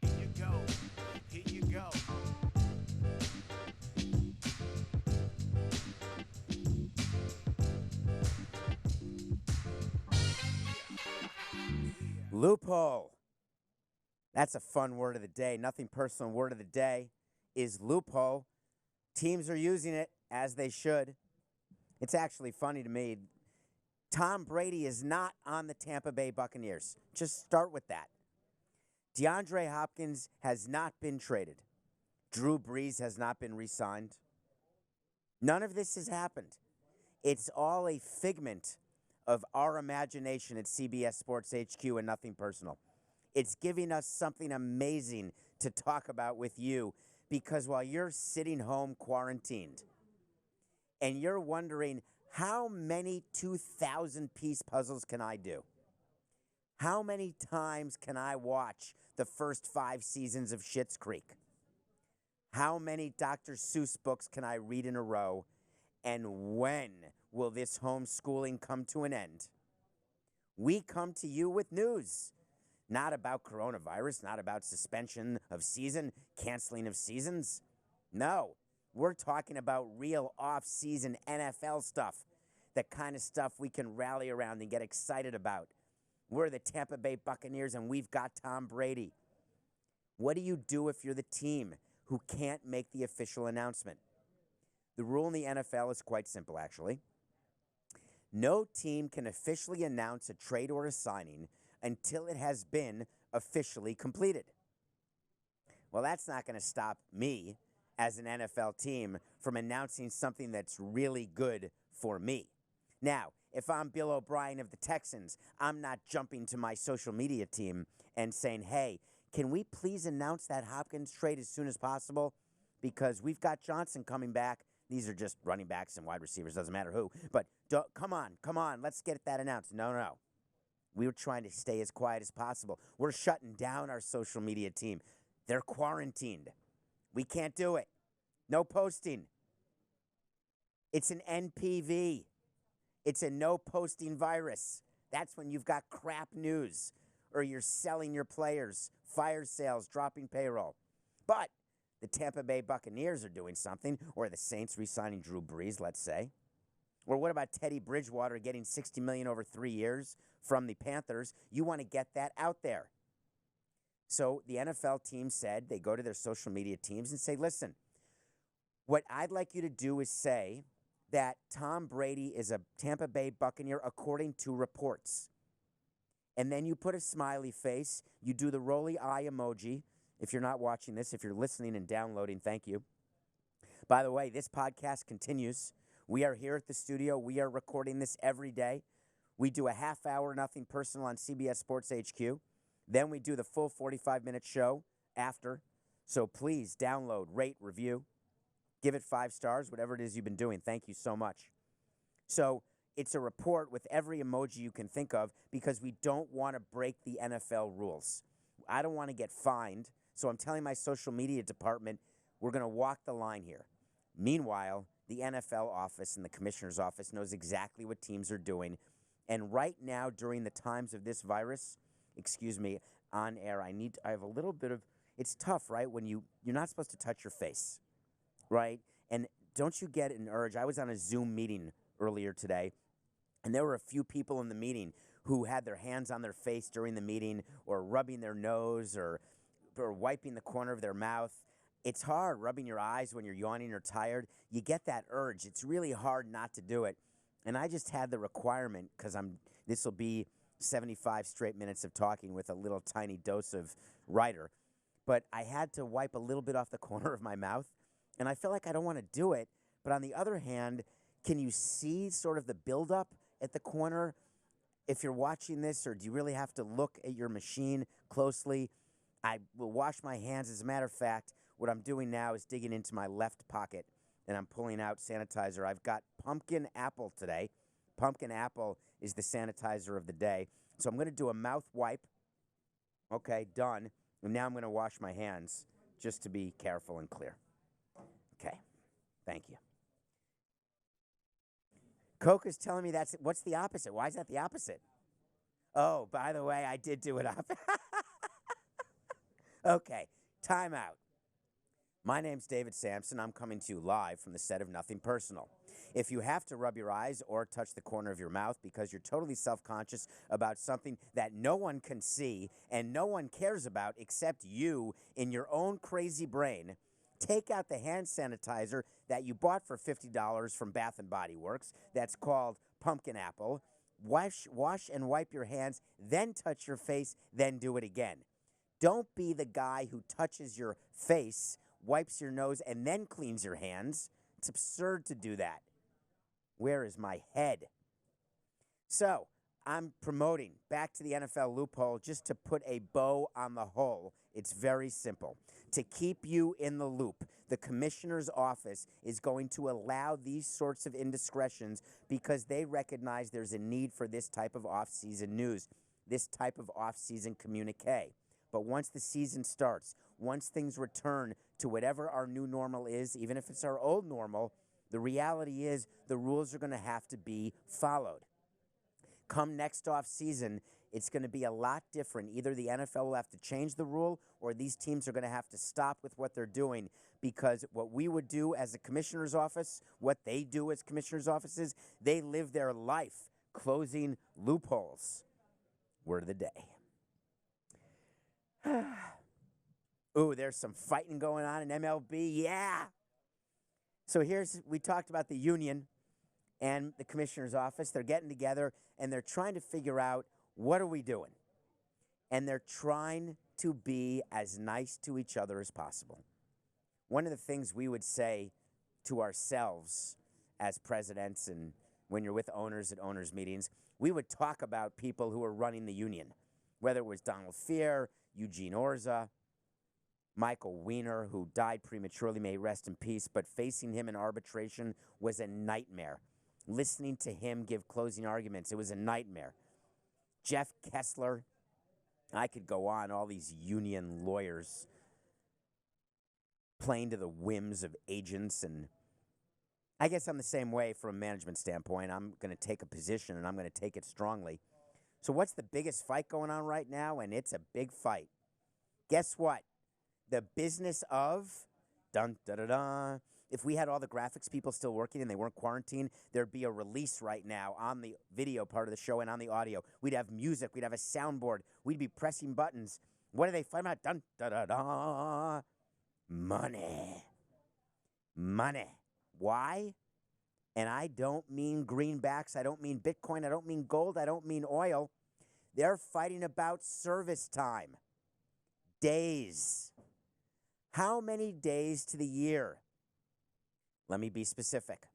Here you go. Here you go. Loophole. That's a fun word of the day. Nothing personal. Word of the day is loophole. Teams are using it as they should. It's actually funny to me. Tom Brady is not on the Tampa Bay Buccaneers. Just start with that. DeAndre Hopkins has not been traded. Drew Brees has not been re-signed. None of this has happened. It's all a figment of our imagination at CBS Sports HQ and nothing personal. It's giving us something amazing to talk about with you because while you're sitting home quarantined and you're wondering, how many 2,000-piece puzzles can I do? How many times can I watch the first 5 seasons of Schitt's Creek? How many Dr. Seuss books can I read in a row? And when will this homeschooling come to an end? We come to you with news. Not about coronavirus, not about suspension of season, canceling of seasons. No, we're talking about real off-season NFL stuff, the kind of stuff we can rally around and get excited about. We're the Tampa Bay Buccaneers, and we've got Tom Brady. What do you do if you're the team who can't make the official announcement? The rule in the NFL is quite simple, actually. No team can officially announce a trade or a signing until it has been officially completed. Well, that's not going to stop me as an NFL team from announcing something that's really good for me. Now, if I'm Bill O'Brien of the Texans, I'm not jumping to my social media team and saying, hey, can we please announce that Hopkins trade as soon as possible? Because we've got Johnson coming back. These are just running backs and wide receivers, doesn't matter who. But come on, let's get that announced. No. We were trying to stay as quiet as possible. We're shutting down our social media team. They're quarantined. We can't do it. No posting. It's an NPV. It's a no posting virus. That's when you've got crap news or you're selling your players, fire sales, dropping payroll. But the Tampa Bay Buccaneers are doing something, or the Saints re-signing Drew Brees, let's say. Or what about Teddy Bridgewater getting $60 million over 3 years from the Panthers? You want to get that out there. So the NFL team said, they go to their social media teams and say, listen, what I'd like you to do is say that Tom Brady is a Tampa Bay Buccaneer according to reports. And then you put a smiley face. You do the rolly eye emoji. If you're not watching this, if you're listening and downloading, thank you. By the way, this podcast continues. We are here at the studio. We are recording this every day. We do a half-hour Nothing Personal on CBS Sports HQ. Then we do the full 45-minute show after. So please download, rate, review. Give it 5 stars, whatever it is you've been doing. Thank you so much. So it's a report with every emoji you can think of because we don't want to break the NFL rules. I don't want to get fined, so I'm telling my social media department we're going to walk the line here. Meanwhile, the NFL office and the commissioner's office knows exactly what teams are doing. And right now, during the times of this virus, excuse me, on air, I have a little bit of, it's tough, right? When you're not supposed to touch your face, right? And don't you get an urge? I was on a Zoom meeting earlier today, and there were a few people in the meeting who had their hands on their face during the meeting or rubbing their nose or wiping the corner of their mouth. It's hard rubbing your eyes when you're yawning or tired. You get that urge. It's really hard not to do it. And I just had the requirement because this will be 75 straight minutes of talking with a little tiny dose of writer. But I had to wipe a little bit off the corner of my mouth. And I feel like I don't want to do it. But on the other hand, can you see sort of the buildup at the corner if you're watching this, or do you really have to look at your machine closely? I will wash my hands. As a matter of fact, what I'm doing now is digging into my left pocket, and I'm pulling out sanitizer. I've got pumpkin apple today. Pumpkin apple is the sanitizer of the day. So I'm going to do a mouth wipe. Okay, done. And now I'm going to wash my hands just to be careful and clear. Okay, thank you. Coke is telling me what's the opposite? Why is that the opposite? Oh, by the way, I did do it up. Okay, time out. My name's David Samson. I'm coming to you live from the set of Nothing Personal. If you have to rub your eyes or touch the corner of your mouth because you're totally self-conscious about something that no one can see and no one cares about except you in your own crazy brain, take out the hand sanitizer that you bought for $50 from Bath & Body Works that's called Pumpkin Apple. Wash and wipe your hands, then touch your face, then do it again. Don't be the guy who touches your face, wipes your nose, and then cleans your hands. It's absurd to do that. Where is my head? So, I'm promoting back to the NFL loophole just to put a bow on the hole. It's very simple. To keep you in the loop, the commissioner's office is going to allow these sorts of indiscretions because they recognize there's a need for this type of off-season news, this type of off-season communique. But once the season starts, once things return to whatever our new normal is, even if it's our old normal, the reality is the rules are going to have to be followed. Come next off season, it's going to be a lot different. Either the NFL will have to change the rule or these teams are going to have to stop with what they're doing, because what we would do as a commissioner's office, what they do as commissioner's offices, they live their life closing loopholes. Word of the day. Ooh, there's some fighting going on in MLB. Yeah. So we talked about the union and the commissioner's office. They're getting together and they're trying to figure out, what are we doing? And they're trying to be as nice to each other as possible. One of the things we would say to ourselves as presidents and when you're with owners at owners meetings, we would talk about people who are running the union, whether it was Donald Fear, Eugene Orza, Michael Weiner, who died prematurely, may he rest in peace, but facing him in arbitration was a nightmare. Listening to him give closing arguments, it was a nightmare. Jeff Kessler, I could go on, all these union lawyers playing to the whims of agents, and I guess I'm the same way from a management standpoint. I'm going to take a position, and I'm going to take it strongly. So what's the biggest fight going on right now? And it's a big fight. Guess what? The business of, dun-da-da-da, if we had all the graphics people still working and they weren't quarantined, there'd be a release right now on the video part of the show and on the audio. We'd have music. We'd have a soundboard. We'd be pressing buttons. What do they fight about? Dun-da-da-da. Money. Money. Why? And I don't mean greenbacks. I don't mean Bitcoin. I don't mean gold. I don't mean oil. They're fighting about service time. Days. How many days to the year? Let me be specific.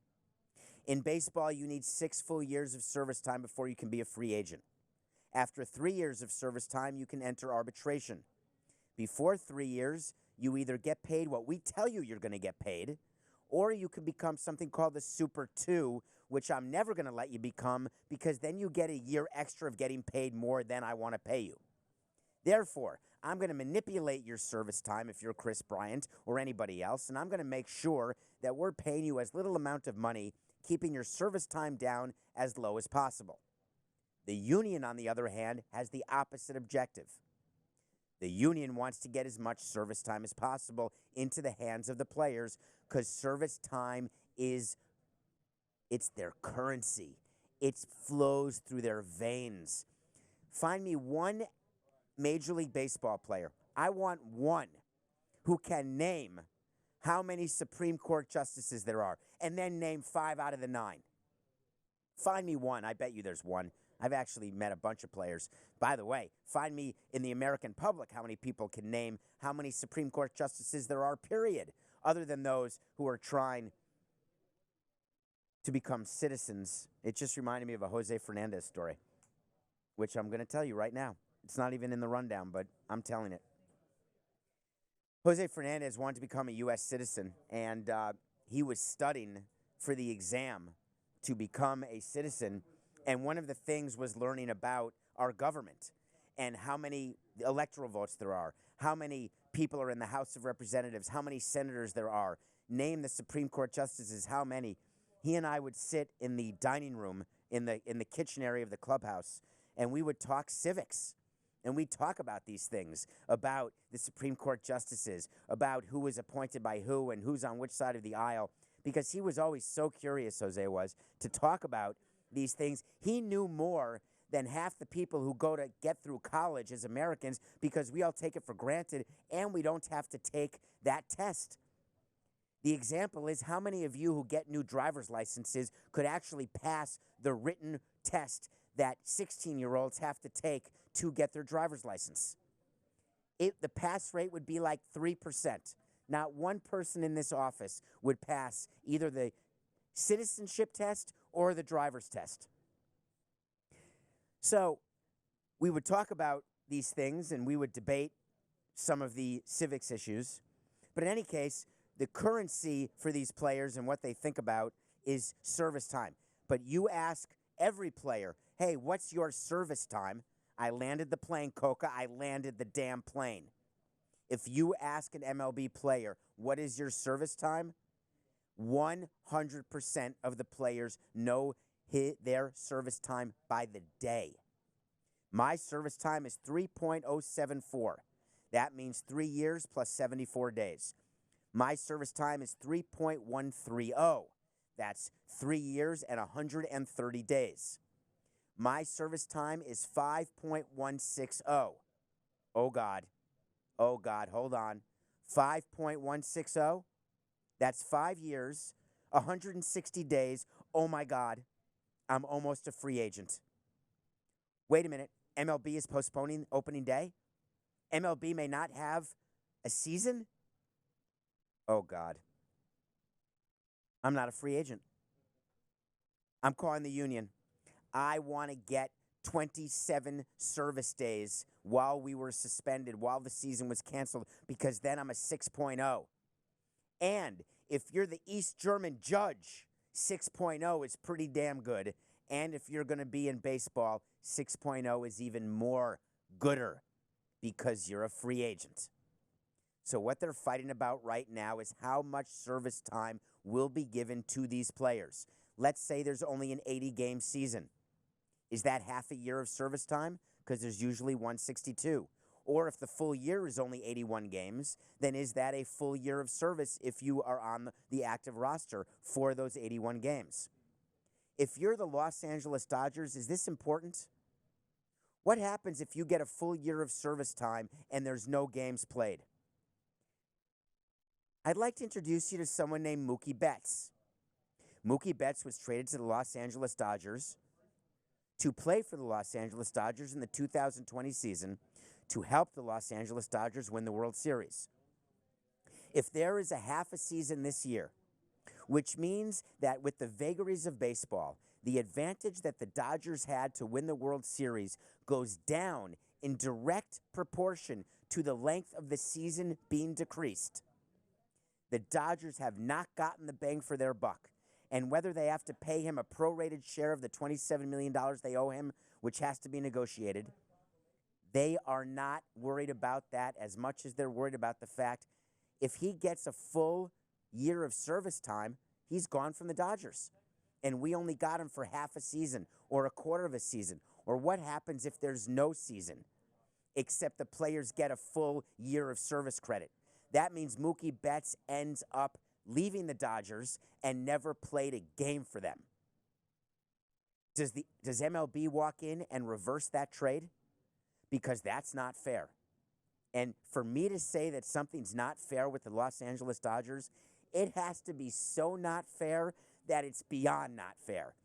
In baseball, you need 6 full years of service time before you can be a free agent. After 3 years of service time, you can enter arbitration. Before 3 years, you either get paid what we tell you you're going to get paid, or you can become something called the Super 2, which I'm never going to let you become, because then you get a year extra of getting paid more than I want to pay you. Therefore, I'm going to manipulate your service time if you're Chris Bryant or anybody else, and I'm going to make sure that we're paying you as little amount of money, keeping your service time down as low as possible. The union, on the other hand, has the opposite objective. The union wants to get as much service time as possible into the hands of the players because service time it's their currency. It flows through their veins. Find me one Major League Baseball player. I want one who can name how many Supreme Court justices there are and then name 5 out of the 9. Find me one. I bet you there's one. I've actually met a bunch of players. By the way, find me in the American public how many people can name how many Supreme Court justices there are, period, other than those who are trying to become citizens. It just reminded me of a Jose Fernandez story, which I'm going to tell you right now. It's not even in the rundown, but I'm telling it. Jose Fernandez wanted to become a U.S. citizen, and he was studying for the exam to become a citizen. And one of the things was learning about our government and how many electoral votes there are, how many people are in the House of Representatives, how many senators there are, name the Supreme Court justices, how many. He and I would sit in the dining room in the kitchen area of the clubhouse, and we would talk civics. And we talk about these things, about the Supreme Court justices, about who was appointed by who and who's on which side of the aisle, because he was always so curious, Jose was, to talk about these things. He knew more than half the people who go to get through college as Americans, because we all take it for granted and we don't have to take that test. The example is, how many of you who get new driver's licenses could actually pass the written test that 16-year-olds have to take to get their driver's license? The pass rate would be like 3%. Not one person in this office would pass either the citizenship test or the driver's test. So we would talk about these things and we would debate some of the civics issues. But in any case, the currency for these players and what they think about is service time. But you ask every player, hey, what's your service time? I landed the plane, Coca. I landed the damn plane. If you ask an MLB player, what is your service time? 100% of the players know their service time by the day. My service time is 3.074. That means 3 years plus 74 days. My service time is 3.130. That's 3 years and 130 days. My service time is 5.160. Oh, God. Oh, God, hold on. 5.160? That's 5 years, 160 days. Oh, my God. I'm almost a free agent. Wait a minute. MLB is postponing opening day? MLB may not have a season? Oh, God. I'm not a free agent. I'm calling the union. I want to get 27 service days while we were suspended, while the season was canceled, because then I'm a 6.0. And if you're the East German judge, 6.0 is pretty damn good. And if you're going to be in baseball, 6.0 is even more gooder because you're a free agent. So what they're fighting about right now is how much service time will be given to these players. Let's say there's only an 80-game season. Is that half a year of service time? Because there's usually 162. Or if the full year is only 81 games, then is that a full year of service if you are on the active roster for those 81 games? If you're the Los Angeles Dodgers, is this important? What happens if you get a full year of service time and there's no games played? I'd like to introduce you to someone named Mookie Betts. Mookie Betts was traded to the Los Angeles Dodgers to play for the Los Angeles Dodgers in the 2020 season to help the Los Angeles Dodgers win the World Series. If there is a half a season this year, which means that with the vagaries of baseball, the advantage that the Dodgers had to win the World Series goes down in direct proportion to the length of the season being decreased. The Dodgers have not gotten the bang for their buck. And whether they have to pay him a prorated share of the $27 million they owe him, which has to be negotiated, they are not worried about that as much as they're worried about the fact if he gets a full year of service time, he's gone from the Dodgers. And we only got him for half a season or a quarter of a season. Or what happens if there's no season, except the players get a full year of service credit? That means Mookie Betts ends up leaving the Dodgers and never played a game for them. Does MLB walk in and reverse that trade? Because that's not fair. And for me to say that something's not fair with the Los Angeles Dodgers, it has to be so not fair that it's beyond not fair.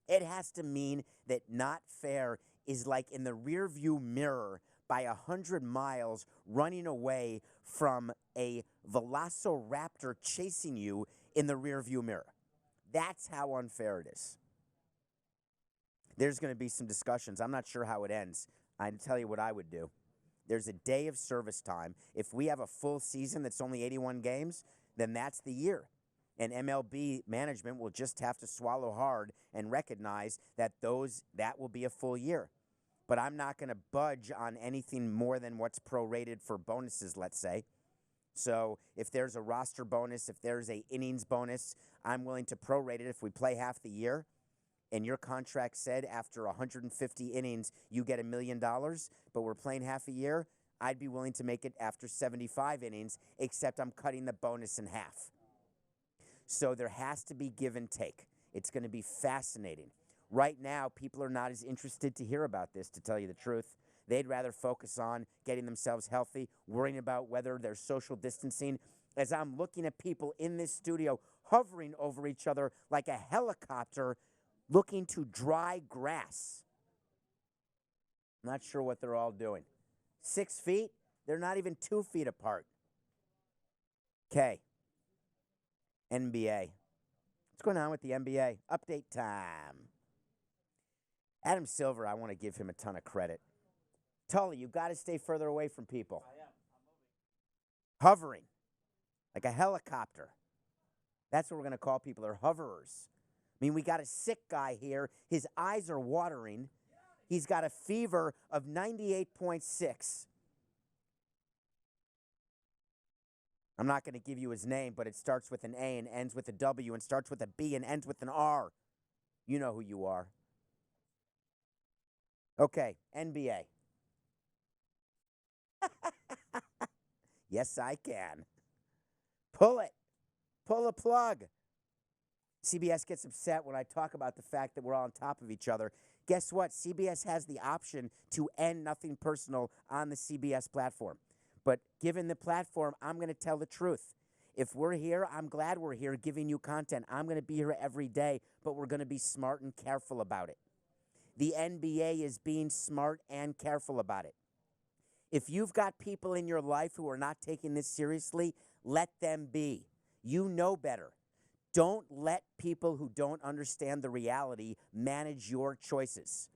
It has to mean that not fair is like in the rearview mirror by 100 miles running away from a velociraptor chasing you in the rearview mirror. That's how unfair it is. There's going to be some discussions. I'm not sure how it ends. I'd tell you what I would do. There's a day of service time. If we have a full season that's only 81 games, then that's the year. And MLB management will just have to swallow hard and recognize that that will be a full year. But I'm not going to budge on anything more than what's prorated for bonuses, let's say. So if there's a roster bonus, if there's a innings bonus, I'm willing to prorate it if we play half the year. and your contract said after 150 innings you get $1 million, but we're playing half a year, I'd be willing to make it after 75 innings, except I'm cutting the bonus in half. So there has to be give and take. It's going to be fascinating. Right now, people are not as interested to hear about this, to tell you the truth. They'd rather focus on getting themselves healthy, worrying about whether they're social distancing. As I'm looking at people in this studio hovering over each other like a helicopter looking to dry grass. I'm not sure what they're all doing. 6 feet? They're not even 2 feet apart. Okay. NBA. What's going on with the NBA? Update time. Adam Silver, I want to give him a ton of credit. Tully, you got to stay further away from people. I am. I'm moving. Hovering like a helicopter. That's what we're going to call people. They're hoverers. I mean, we got a sick guy here. His eyes are watering. He's got a fever of 98.6. I'm not going to give you his name, but it starts with an A and ends with a W and starts with a B and ends with an R. You know who you are. Okay, NBA. Yes, I can. Pull it. Pull a plug. CBS gets upset when I talk about the fact that we're all on top of each other. Guess what? CBS has the option to end Nothing Personal on the CBS platform. But given the platform, I'm going to tell the truth. If we're here, I'm glad we're here giving you content. I'm going to be here every day, but we're going to be smart and careful about it. The NBA is being smart and careful about it. If you've got people in your life who are not taking this seriously, let them be. You know better. Don't let people who don't understand the reality manage your choices.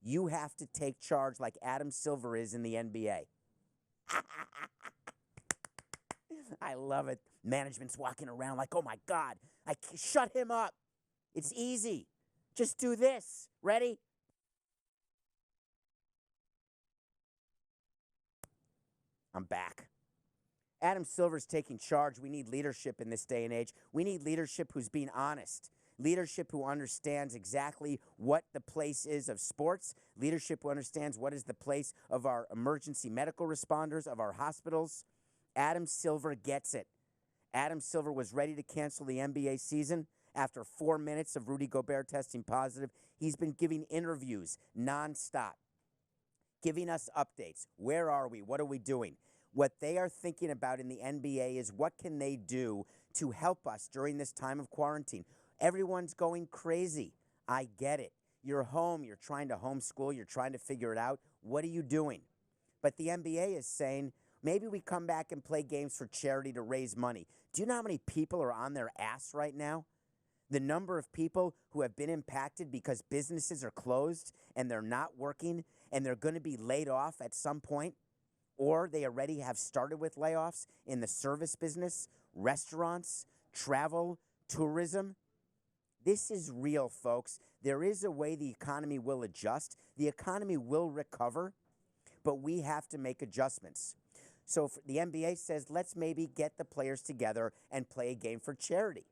You have to take charge like Adam Silver is in the NBA. I love it. Management's walking around like, oh my God, shut him up. It's easy. Just do this. Ready? I'm back. Adam Silver's taking charge. We need leadership in this day and age. We need leadership who's being honest. Leadership who understands exactly what the place is of sports. Leadership who understands what is the place of our emergency medical responders, of our hospitals. Adam Silver gets it. Adam Silver was ready to cancel the NBA season after 4 minutes of Rudy Gobert testing positive. He's been giving interviews nonstop, giving us updates. Where are we? What are we doing? What they are thinking about in the NBA is what can they do to help us during this time of quarantine. Everyone's going crazy. I get it. You're home. You're trying to homeschool. You're trying to figure it out. What are you doing? But the NBA is saying, maybe we come back and play games for charity to raise money. Do you know how many people are on their ass right now? The number of people who have been impacted because businesses are closed and they're not working and they're going to be laid off at some point, or they already have started with layoffs in the service business, restaurants, travel, tourism. This is real, folks. There is a way the economy will adjust. The economy will recover, but we have to make adjustments. So the NBA says, let's maybe get the players together and play a game for charity.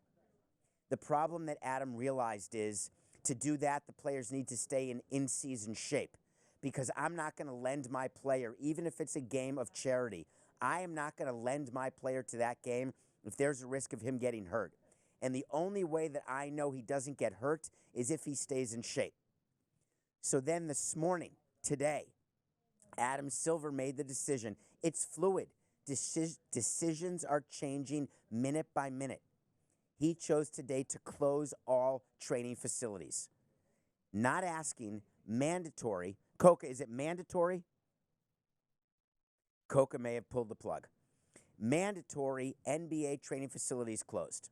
The problem that Adam realized is, to do that, the players need to stay in in-season shape, because I'm not going to lend my player, even if it's a game of charity, I am not going to lend my player to that game if there's a risk of him getting hurt. And the only way that I know he doesn't get hurt is if he stays in shape. So then this morning, today, Adam Silver made the decision. It's fluid. Decisions are changing minute by minute. He chose today to close all training facilities. Not asking, mandatory. Coca, is it mandatory? Coca may have pulled the plug. Mandatory NBA training facilities closed.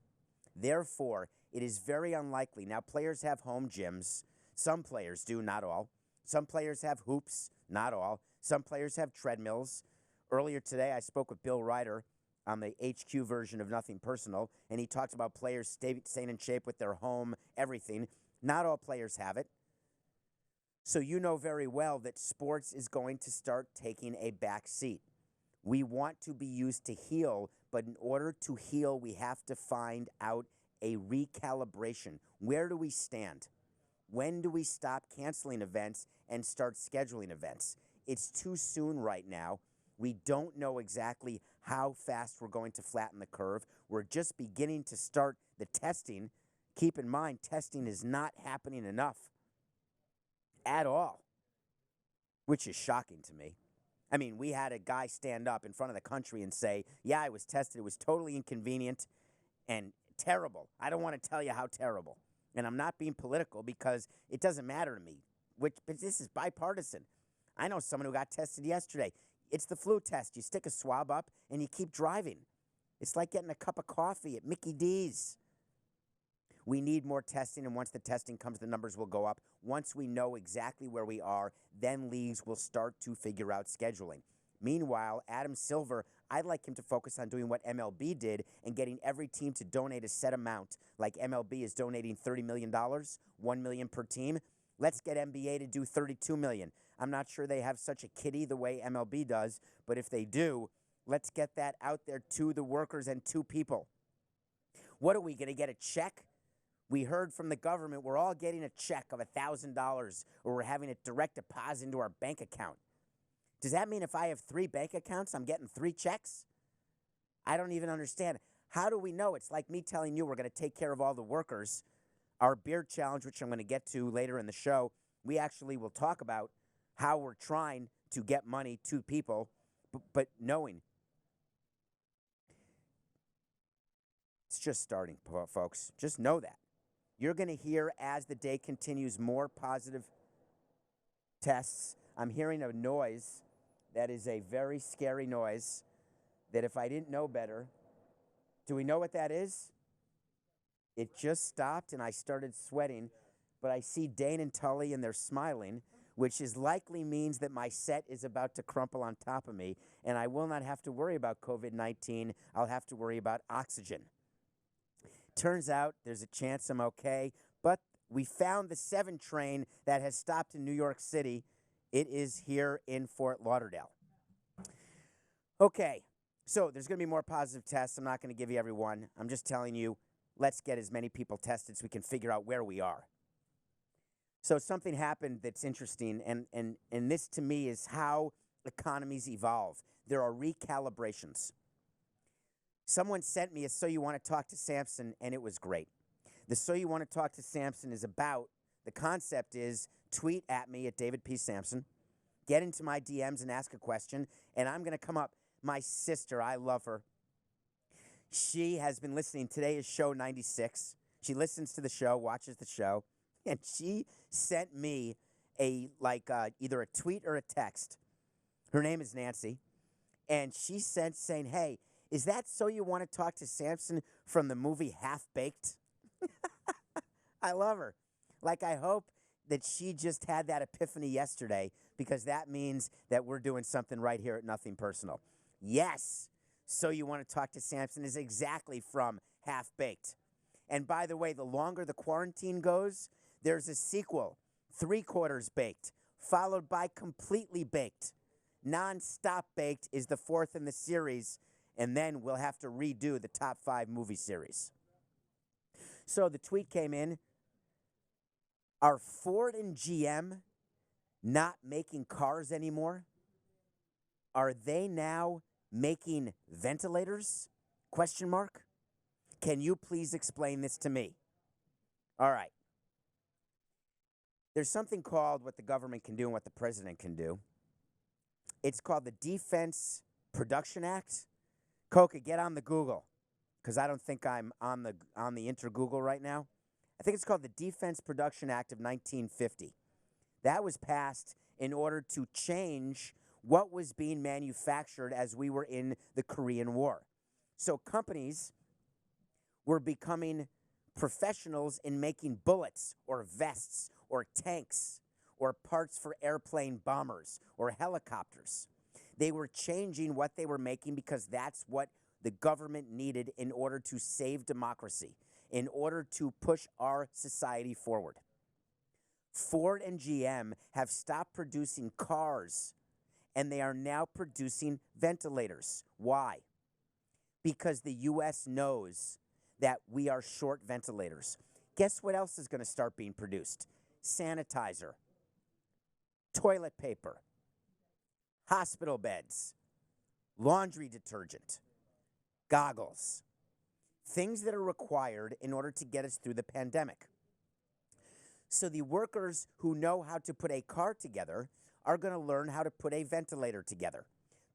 Therefore, it is very unlikely. Now, players have home gyms. Some players do, not all. Some players have hoops, not all. Some players have treadmills. Earlier today, I spoke with Bill Ryder on the HQ version of Nothing Personal, and he talked about players staying in shape with their home, everything. Not all players have it. So you know very well that sports is going to start taking a back seat. We want to be used to heal, but in order to heal, we have to find out a recalibration. Where do we stand? When do we stop canceling events and start scheduling events? It's too soon right now. We don't know exactly how fast we're going to flatten the curve. We're just beginning to start the testing. Keep in mind, testing is not happening enough at all, which is shocking to me. I mean, we had a guy stand up in front of the country and say, yeah, I was tested. It was totally inconvenient and terrible. I don't want to tell you how terrible. And I'm not being political because it doesn't matter to me. But this is bipartisan. I know someone who got tested yesterday. It's the flu test. You stick a swab up and you keep driving. It's like getting a cup of coffee at Mickey D's. We need more testing, and once the testing comes, the numbers will go up. Once we know exactly where we are, then leagues will start to figure out scheduling. Meanwhile, Adam Silver, I'd like him to focus on doing what MLB did and getting every team to donate a set amount. Like MLB is donating $30 million, $1 million per team. Let's get NBA to do $32 million. I'm not sure they have such a kitty the way MLB does, but if they do, let's get that out there to the workers and to people. What are we going to get, a check? We heard from the government we're all getting a check of $1,000 or we're having it direct deposit into our bank account. Does that mean if I have 3 bank accounts, I'm getting 3 checks? I don't even understand. How do we know? It's like me telling you we're going to take care of all the workers. Our beard challenge, which I'm going to get to later in the show, we actually will talk about how we're trying to get money to people, but knowing it's just starting, folks. Just know that. You're going to hear, as the day continues, more positive tests. I'm hearing a noise that is a very scary noise that if I didn't know better, do we know what that is? It just stopped and I started sweating, but I see Dane and Tully and they're smiling, which is likely means that my set is about to crumple on top of me, and I will not have to worry about COVID-19. I'll have to worry about oxygen. Turns out there's a chance I'm okay, but we found the 7 train that has stopped in New York City. It is here in Fort Lauderdale. Okay, so there's going to be more positive tests. I'm not going to give you every one. I'm just telling you, let's get as many people tested so we can figure out where we are. So something happened that's interesting, and this to me is how economies evolve. There are recalibrations. Someone sent me a So You Want to Talk to Samson, and it was great. The So You Want to Talk to Samson is about, the concept is, tweet at me at David P. Samson, get into my DMs and ask a question, and I'm going to come up. My sister, I love her. She has been listening. Today is show 96. She listens to the show, watches the show, and she sent me either a tweet or a text. Her name is Nancy, and she sent saying, hey, is that So You Want to Talk to Samson from the movie Half Baked? I love her. Like, I hope that she just had that epiphany yesterday, because that means that we're doing something right here at Nothing Personal. Yes, So You Want to Talk to Samson is exactly from Half Baked. And by the way, the longer the quarantine goes, there's a sequel, 3/4 Baked, followed by Completely Baked. Non-Stop Baked is the 4th in the series, and then we'll have to redo the top 5 movie series. So the tweet came in. Are Ford and GM not making cars anymore? Are they now making ventilators? Question mark. Can you please explain this to me? All right. There's something called what the government can do and what the president can do. It's called the Defense Production Act. Coca, get on the Google, because I don't think I'm on the inter-Google right now. I think it's called the Defense Production Act of 1950. That was passed in order to change what was being manufactured as we were in the Korean War. So companies were becoming professionals in making bullets or vests or tanks or parts for airplane bombers or helicopters. They were changing what they were making because that's what the government needed in order to save democracy, in order to push our society forward. Ford and GM have stopped producing cars, and they are now producing ventilators. Why? Because the U.S. knows that we are short ventilators. Guess what else is going to start being produced? sanitizer, toilet paper, hospital beds, laundry detergent, goggles, things that are required in order to get us through the pandemic. So the workers who know how to put a car together are going to learn how to put a ventilator together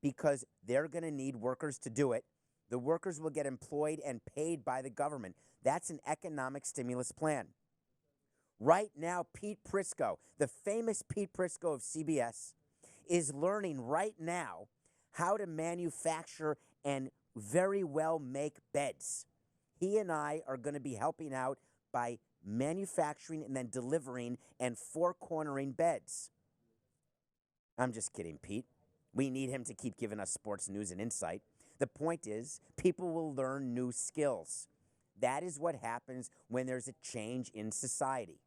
because they're going to need workers to do it. The workers will get employed and paid by the government. That's an economic stimulus plan. Right now, Pete Prisco, the famous Pete Prisco of CBS, is learning right now how to manufacture and very well make beds. He and I are going to be helping out by manufacturing and then delivering and four-cornering beds. I'm just kidding, Pete. We need him to keep giving us sports news and insight. The point is, people will learn new skills. That is what happens when there's a change in society.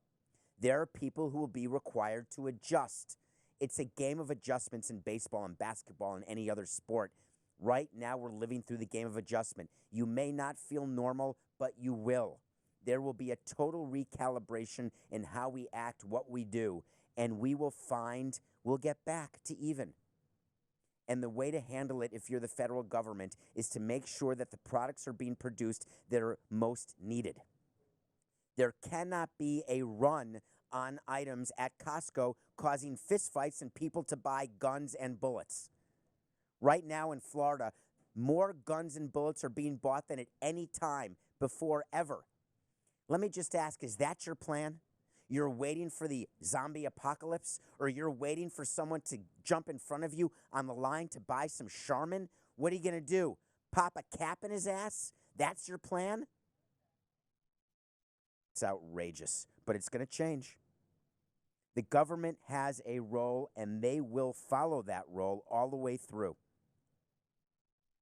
There are people who will be required to adjust. It's a game of adjustments in baseball and basketball and any other sport. Right now, we're living through the game of adjustment. You may not feel normal, but you will. There will be a total recalibration in how we act, what we do, and we will find we'll get back to even. And the way to handle it, if you're the federal government, is to make sure that the products are being produced that are most needed. There cannot be a run on items at Costco causing fistfights and people to buy guns and bullets. Right now in Florida, more guns and bullets are being bought than at any time before ever. Let me just ask, is that your plan? You're waiting for the zombie apocalypse, or you're waiting for someone to jump in front of you on the line to buy some Charmin? What are you going to do? Pop a cap in his ass? That's your plan? It's outrageous, but it's going to change. The government has a role, and they will follow that role all the way through.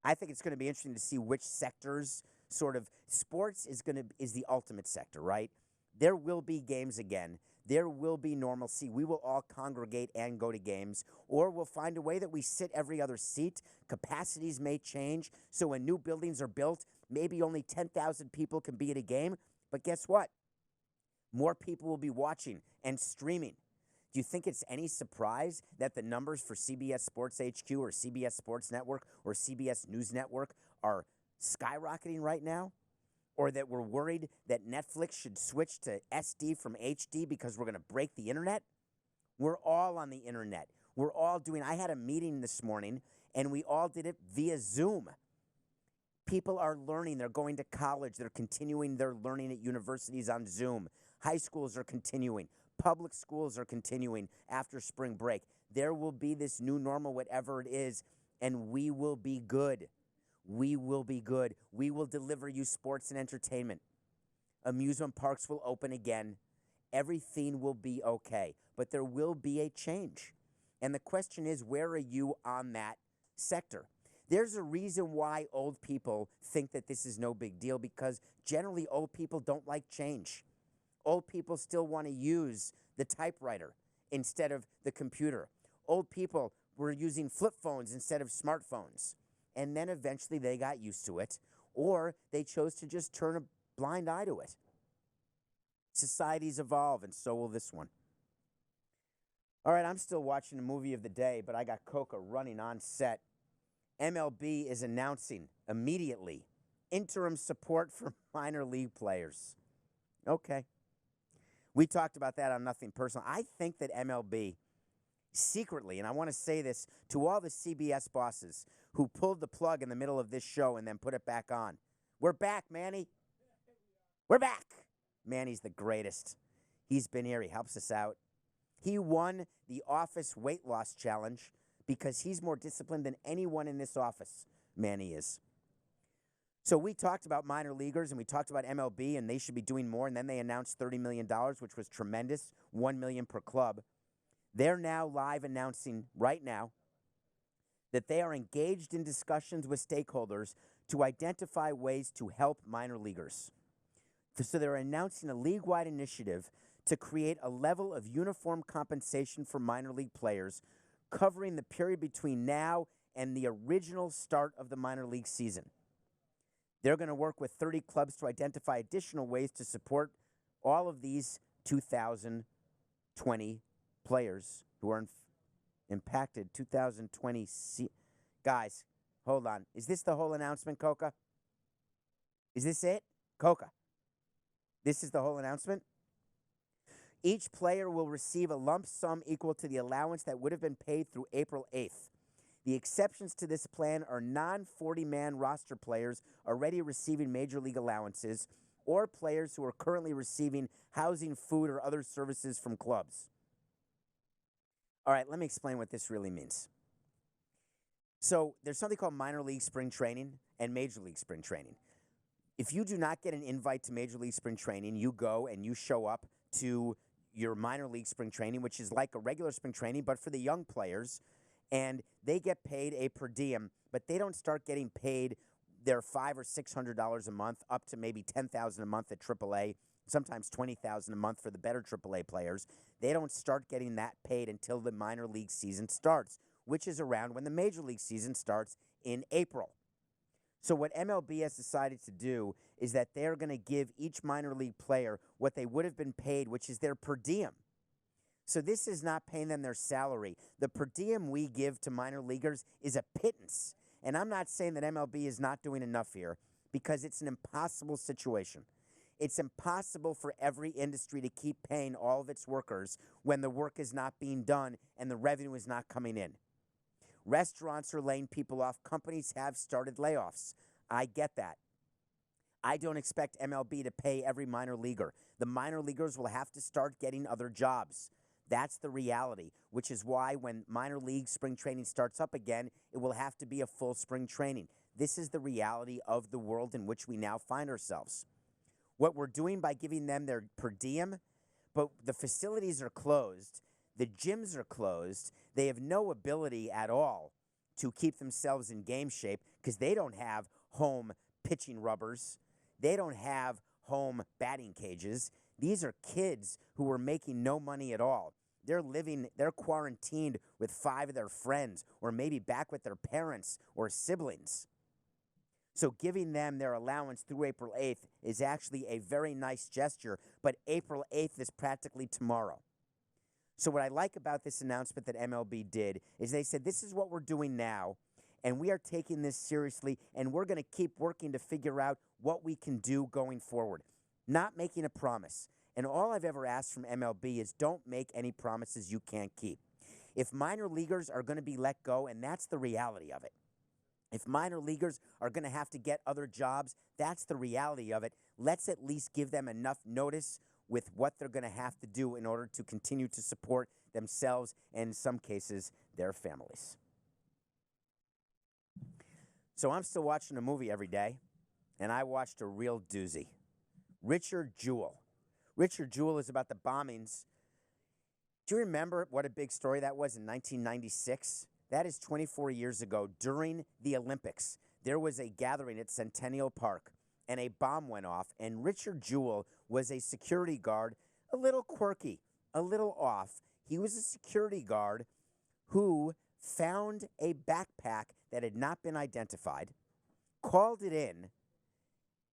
I think it's going to be interesting to see which sectors sort of sports is the ultimate sector, right? There will be games again. There will be normalcy. We will all congregate and go to games, or we'll find a way that we sit every other seat. Capacities may change, so when new buildings are built, maybe only 10,000 people can be at a game, but guess what? More people will be watching and streaming. Do you think it's any surprise that the numbers for CBS Sports HQ or CBS Sports Network or CBS News Network are skyrocketing right now? Or that we're worried that Netflix should switch to SD from HD because we're going to break the internet? We're all on the internet. We're all doing, I had a meeting this morning, and we all did it via Zoom. People are learning. They're going to college. They're continuing their learning at universities on Zoom. High schools are continuing. Public schools are continuing after spring break. There will be this new normal, whatever it is, and we will be good. We will be good. We will deliver you sports and entertainment. Amusement parks will open again. Everything will be okay. But there will be a change. And the question is, where are you on that sector? There's a reason why old people think that this is no big deal, because generally old people don't like change. Old people still want to use the typewriter instead of the computer. Old people were using flip phones instead of smartphones. And then eventually they got used to it, or they chose to just turn a blind eye to it. Societies evolve, and so will this one. All right, I'm still watching the movie of the day, but I got Coca running on set. MLB is announcing immediately interim support for minor league players. Okay. We talked about that on Nothing Personal. I think that MLB secretly, and I want to say this to all the CBS bosses who pulled the plug in the middle of this show and then put it back on. We're back, Manny. We're back. Manny's the greatest. He's been here. He helps us out. He won the office weight loss challenge because he's more disciplined than anyone in this office. Manny is. So we talked about minor leaguers, and we talked about MLB, and they should be doing more, and then they announced $30 million, which was tremendous, $1 million per club. They're now live announcing right now that they are engaged in discussions with stakeholders to identify ways to help minor leaguers. So they're announcing a league-wide initiative to create a level of uniform compensation for minor league players covering the period between now and the original start of the minor league season. They're going to work with 30 clubs to identify additional ways to support all of these 2,000 players who are impacted 2020 Guys, hold on. Is this the whole announcement, Coca? Is this it? Coca. This is the whole announcement? Each player will receive a lump sum equal to the allowance that would have been paid through April 8th. The exceptions to this plan are non-40-man roster players already receiving major league allowances or players who are currently receiving housing, food, or other services from clubs. All right, let me explain what this really means. So there's something called minor league spring training and major league spring training. If you do not get an invite to major league spring training, you go and you show up to your minor league spring training, which is like a regular spring training, but for the young players, and they get paid a per diem, but they don't start getting paid their $500 or $600 a month, up to maybe $10,000 a month at AAA, sometimes $20,000 a month for the better AAA players. They don't start getting that paid until the minor league season starts, which is around when the major league season starts in April. So what MLB has decided to do is that they're going to give each minor league player what they would have been paid, which is their per diem. So this is not paying them their salary. The per diem we give to minor leaguers is a pittance. And I'm not saying that MLB is not doing enough here, because it's an impossible situation. It's impossible for every industry to keep paying all of its workers when the work is not being done and the revenue is not coming in. Restaurants are laying people off. Companies have started layoffs. I get that. I don't expect MLB to pay every minor leaguer. The minor leaguers will have to start getting other jobs. That's the reality, which is why when minor league spring training starts up again, it will have to be a full spring training. This is the reality of the world in which we now find ourselves. What we're doing by giving them their per diem, but the facilities are closed, the gyms are closed, they have no ability at all to keep themselves in game shape because they don't have home pitching rubbers. They don't have home batting cages. These are kids who are making no money at all. They're quarantined with 5 of their friends, or maybe back with their parents or siblings. So giving them their allowance through April 8th is actually a very nice gesture, but April 8th is practically tomorrow. So what I like about this announcement that MLB did is they said, this is what we're doing now, and we are taking this seriously, and we're going to keep working to figure out what we can do going forward. Not making a promise. And all I've ever asked from MLB is don't make any promises you can't keep. If minor leaguers are going to be let go, and that's the reality of it, if minor leaguers are going to have to get other jobs, that's the reality of it. Let's at least give them enough notice with what they're going to have to do in order to continue to support themselves and, in some cases, their families. So I'm still watching a movie every day, and I watched a real doozy. Richard Jewell. Richard Jewell is about the bombings. Do you remember what a big story that was in 1996? That is 24 years ago. During the Olympics, there was a gathering at Centennial Park, and a bomb went off, and Richard Jewell was a security guard, a little quirky, a little off. He was a security guard who found a backpack that had not been identified, called it in,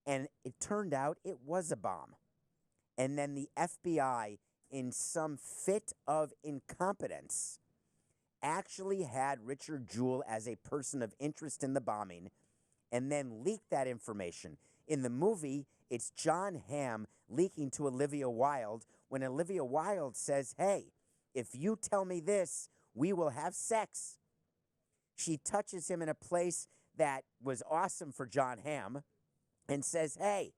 and it turned out it was a bomb. And then the FBI, in some fit of incompetence, actually had Richard Jewell as a person of interest in the bombing and then leaked that information. In the movie, it's John Hamm leaking to Olivia Wilde when Olivia Wilde says, hey, if you tell me this, we will have sex. She touches him in a place that was awesome for John Hamm and says, hey,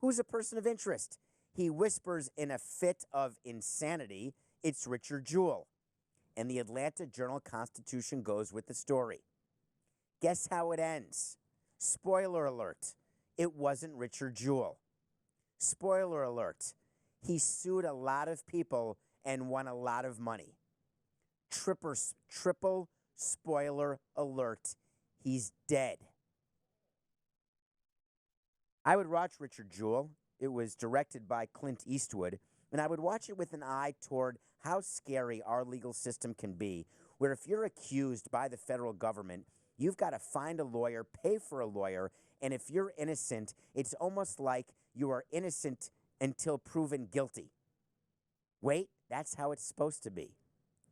who's a person of interest? He whispers in a fit of insanity, it's Richard Jewell. And the Atlanta Journal-Constitution goes with the story. Guess how it ends? Spoiler alert, it wasn't Richard Jewell. Spoiler alert, he sued a lot of people and won a lot of money. Triple spoiler alert, he's dead. I would watch Richard Jewell. It was directed by Clint Eastwood, and I would watch it with an eye toward how scary our legal system can be, where if you're accused by the federal government, you've got to find a lawyer, pay for a lawyer, and if you're innocent, it's almost like you are innocent until proven guilty. Wait, that's how it's supposed to be.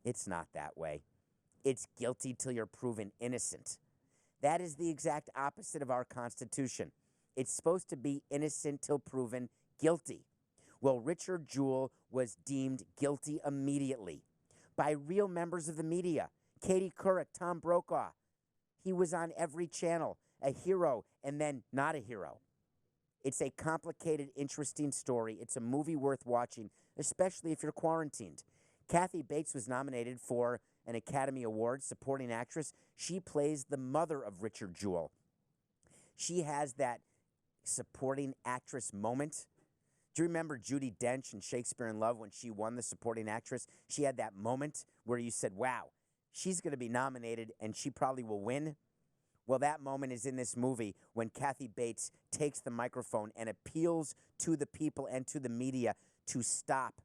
It's not that way. It's guilty till you're proven innocent. That is the exact opposite of our Constitution. It's supposed to be innocent till proven guilty. Well, Richard Jewell was deemed guilty immediately by real members of the media. Katie Couric, Tom Brokaw. He was on every channel, a hero and then not a hero. It's a complicated, interesting story. It's a movie worth watching, especially if you're quarantined. Kathy Bates was nominated for an Academy Award, supporting actress. She plays the mother of Richard Jewell. She has that supporting actress moment. Do you remember Judi Dench in Shakespeare in Love when she won the supporting actress? She had that moment where you said, wow, she's going to be nominated and she probably will win. Well, that moment is in this movie when Kathy Bates takes the microphone and appeals to the people and to the media to stop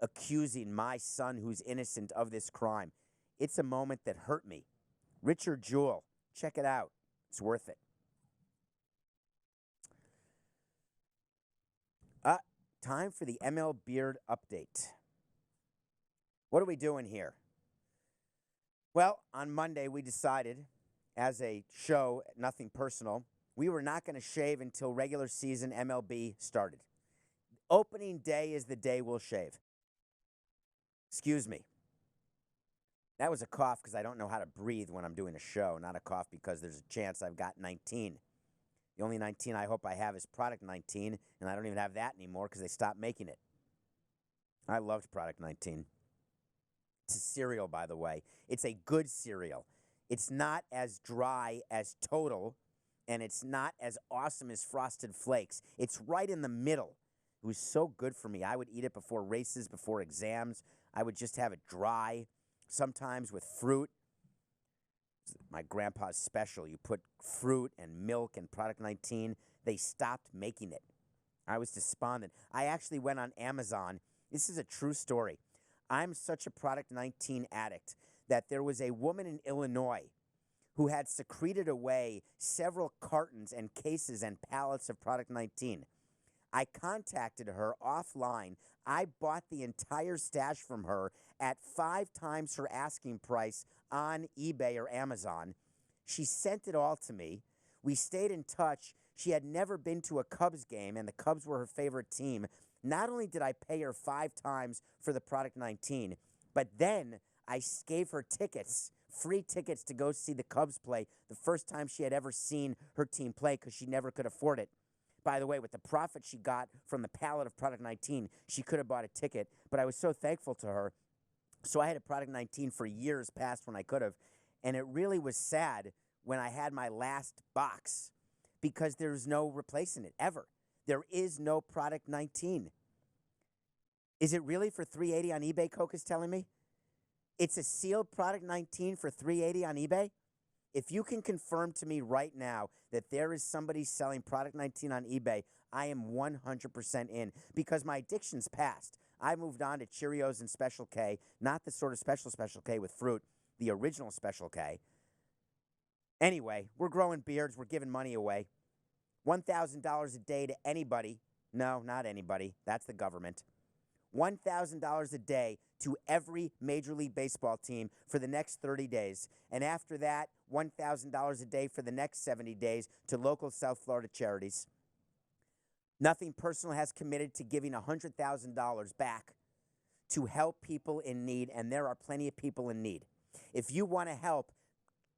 accusing my son who's innocent of this crime. It's a moment that hurt me. Richard Jewell, check it out. It's worth it. Time for the MLBeard update. What are we doing here? Well, on Monday we decided, as a show, nothing personal, we were not going to shave until regular season MLB started. Opening day is the day we'll shave. Excuse me. That was a cough because I don't know how to breathe when I'm doing a show, not a cough because there's a chance I've got 19. The only 19 I hope I have is Product 19, and I don't even have that anymore because they stopped making it. I loved Product 19. It's a cereal, by the way. It's a good cereal. It's not as dry as Total, and it's not as awesome as Frosted Flakes. It's right in the middle. It was so good for me. I would eat it before races, before exams. I would just have it dry, sometimes with fruit. My grandpa's special. You put fruit and milk and Product 19. They stopped making it. I was despondent. I actually went on Amazon. This is a true story. I'm such a Product 19 addict that there was a woman in Illinois who had secreted away several cartons and cases and pallets of Product 19. I contacted her offline. I bought the entire stash from her at 5 times her asking price on eBay or Amazon. She sent it all to me. We stayed in touch. She had never been to a Cubs game, and the Cubs were her favorite team. Not only did I pay her 5 times for the Product 19, but then I gave her tickets, free tickets to go see the Cubs play the first time she had ever seen her team play because she never could afford it. By the way, with the profit she got from the pallet of Product 19, she could have bought a ticket, but I was so thankful to her. So I had a Product 19 for years past when I could have, and it really was sad when I had my last box because there's no replacing it, ever. There is no Product 19. Is it really for $3.80 on eBay, Coca's telling me? It's a sealed Product 19 for $3.80 on eBay? If you can confirm to me right now that there is somebody selling Product 19 on eBay, I am 100% in because my addiction's past. I moved on to Cheerios and Special K, not the sort of Special K with fruit, the original Special K. Anyway, we're growing beards. We're giving money away. $1,000 a day to anybody. No, not anybody. That's the government. $1,000 a day to every Major League Baseball team for the next 30 days. And after that, $1,000 a day for the next 70 days to local South Florida charities. Nothing Personal has committed to giving $100,000 back to help people in need, and there are plenty of people in need. If you want to help,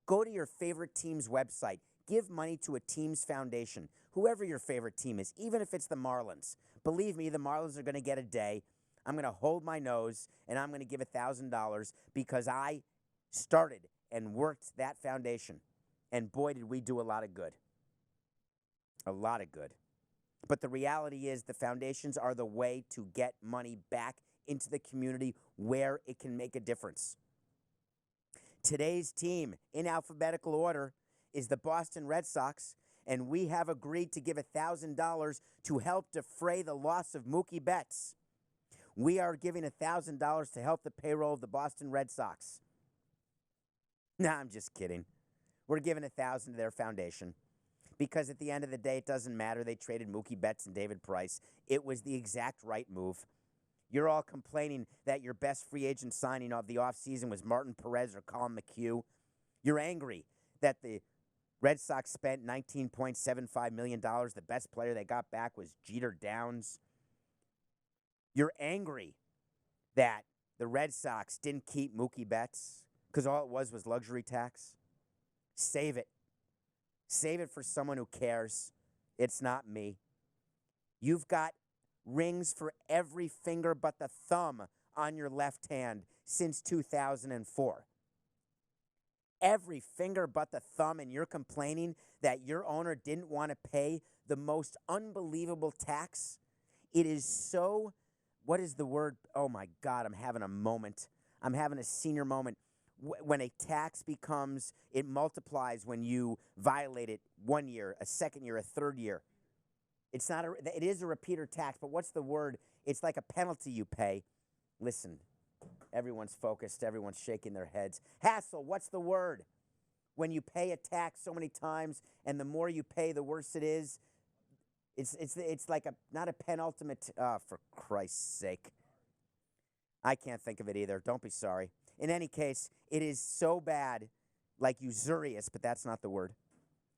go to your favorite team's website. Give money to a team's foundation, whoever your favorite team is, even if it's the Marlins. Believe me, the Marlins are going to get a day. I'm going to hold my nose, and I'm going to give $1,000 because I started and worked that foundation. And boy, did we do a lot of good. A lot of good. But the reality is the foundations are the way to get money back into the community where it can make a difference. Today's team, in alphabetical order, is the Boston Red Sox, and we have agreed to give $1,000 to help defray the loss of Mookie Betts. We are giving $1,000 to help the payroll of the Boston Red Sox. Nah, I'm just kidding. We're giving $1,000 to their foundation because at the end of the day, it doesn't matter. They traded Mookie Betts and David Price. It was the exact right move. You're all complaining that your best free agent signing of the offseason was Martin Perez or Colin McHugh. You're angry that the Red Sox spent $19.75 million. The best player they got back was Jeter Downs. You're angry that the Red Sox didn't keep Mookie Betts because all it was luxury tax. Save it. Save it for someone who cares. It's not me. You've got rings for every finger but the thumb on your left hand since 2004. Every finger but the thumb, and you're complaining that your owner didn't want to pay the most unbelievable tax. It is so, what is the word? Oh my God, I'm having a moment. I'm having a senior moment. When a tax becomes, it multiplies when you violate it 1 year, a second year, a third year. It's not it is a repeater tax, but what's the word? It's like a penalty you pay. Listen, everyone's focused, everyone's shaking their heads. Hassle, what's the word? When you pay a tax so many times and the more you pay, the worse it is. It's like not a penultimate, for Christ's sake. I can't think of it either. Don't be sorry. In any case, it is so bad, like usurious, but that's not the word.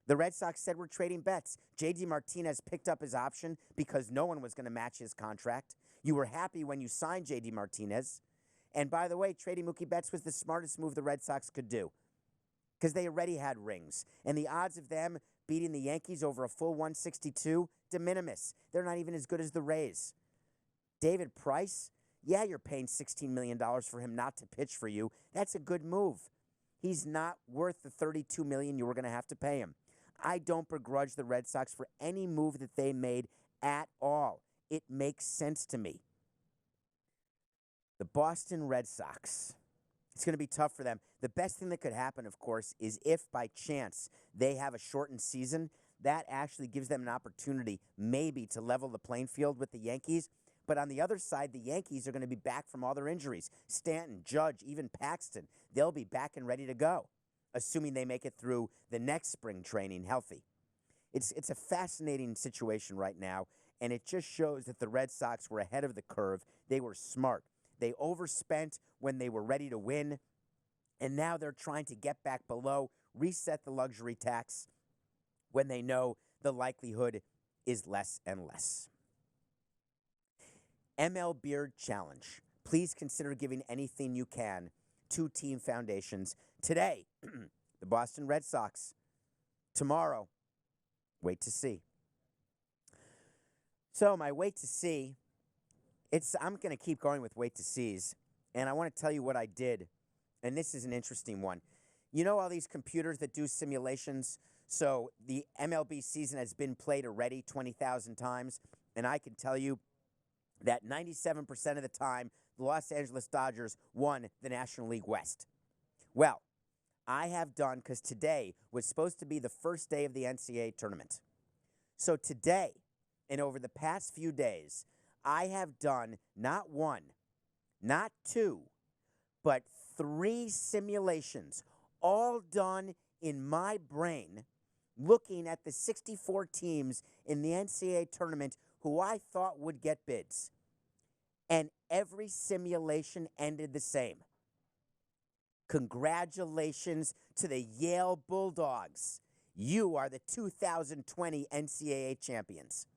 The Red Sox said we're trading Betts. J.D. Martinez picked up his option because no one was going to match his contract. You were happy when you signed J.D. Martinez. And by the way, trading Mookie Betts was the smartest move the Red Sox could do because they already had rings. And the odds of them beating the Yankees over a full 162, de minimis. They're not even as good as the Rays. David Price, yeah, you're paying $16 million for him not to pitch for you. That's a good move. He's not worth the $32 million you were going to have to pay him. I don't begrudge the Red Sox for any move that they made at all. It makes sense to me. The Boston Red Sox, it's going to be tough for them. The best thing that could happen, of course, is if by chance they have a shortened season, that actually gives them an opportunity maybe to level the playing field with the Yankees. But on the other side, the Yankees are going to be back from all their injuries. Stanton, Judge, even Paxton, they'll be back and ready to go, assuming they make it through the next spring training healthy. It's a fascinating situation right now, and it just shows that the Red Sox were ahead of the curve. They were smart. They overspent when they were ready to win, and now they're trying to get back below, reset the luxury tax when they know the likelihood is less and less. MLBeard Challenge. Please consider giving anything you can to team foundations. Today, the Boston Red Sox. Tomorrow, wait to see. So my wait to see, I'm going to keep going with wait to sees, and I want to tell you what I did, and this is an interesting one. You know all these computers that do simulations? So the MLB season has been played already 20,000 times, and I can tell you that 97% of the time, the Los Angeles Dodgers won the National League West. Well, I have done, because today was supposed to be the first day of the NCAA Tournament. So today, and over the past few days, I have done not one, not two, but 3 simulations, all done in my brain, looking at the 64 teams in the NCAA Tournament who I thought would get bids. And every simulation ended the same. Congratulations to the Yale Bulldogs. You are the 2020 NCAA champions.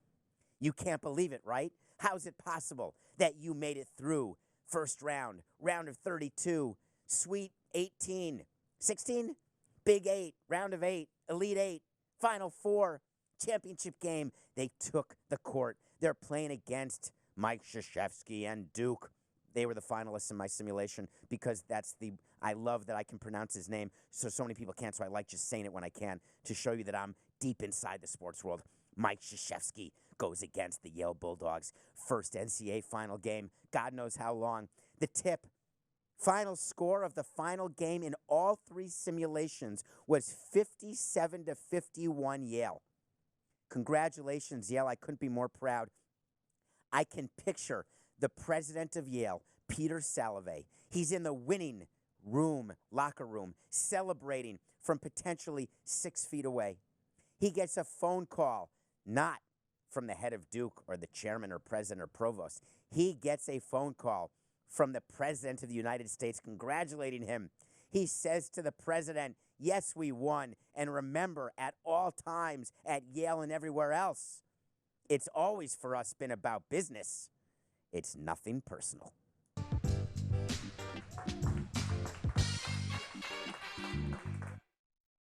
You can't believe it, right? How's it possible that you made it through first round, round of 32, Sweet 18, 16, Big 8, round of 8, Elite 8, Final 4, championship game? They took the court. They're playing against Mike Krzyzewski and Duke. They were the finalists in my simulation because I love that I can pronounce his name so many people can't, so I like just saying it when I can to show you that I'm deep inside the sports world. Mike Krzyzewski goes against the Yale Bulldogs. First NCAA final game, God knows how long. The tip, final score of the final game in all 3 simulations was 57-51 Yale. Congratulations, Yale. I couldn't be more proud. I can picture the president of Yale, Peter Salovey. He's in the winning locker room, celebrating from potentially 6 feet away. He gets a phone call, not from the head of Duke or the chairman or president or provost. He gets a phone call from the president of the United States congratulating him. He says to the president, yes, we won. And remember, at all times, at Yale and everywhere else, it's always for us been about business. It's nothing personal.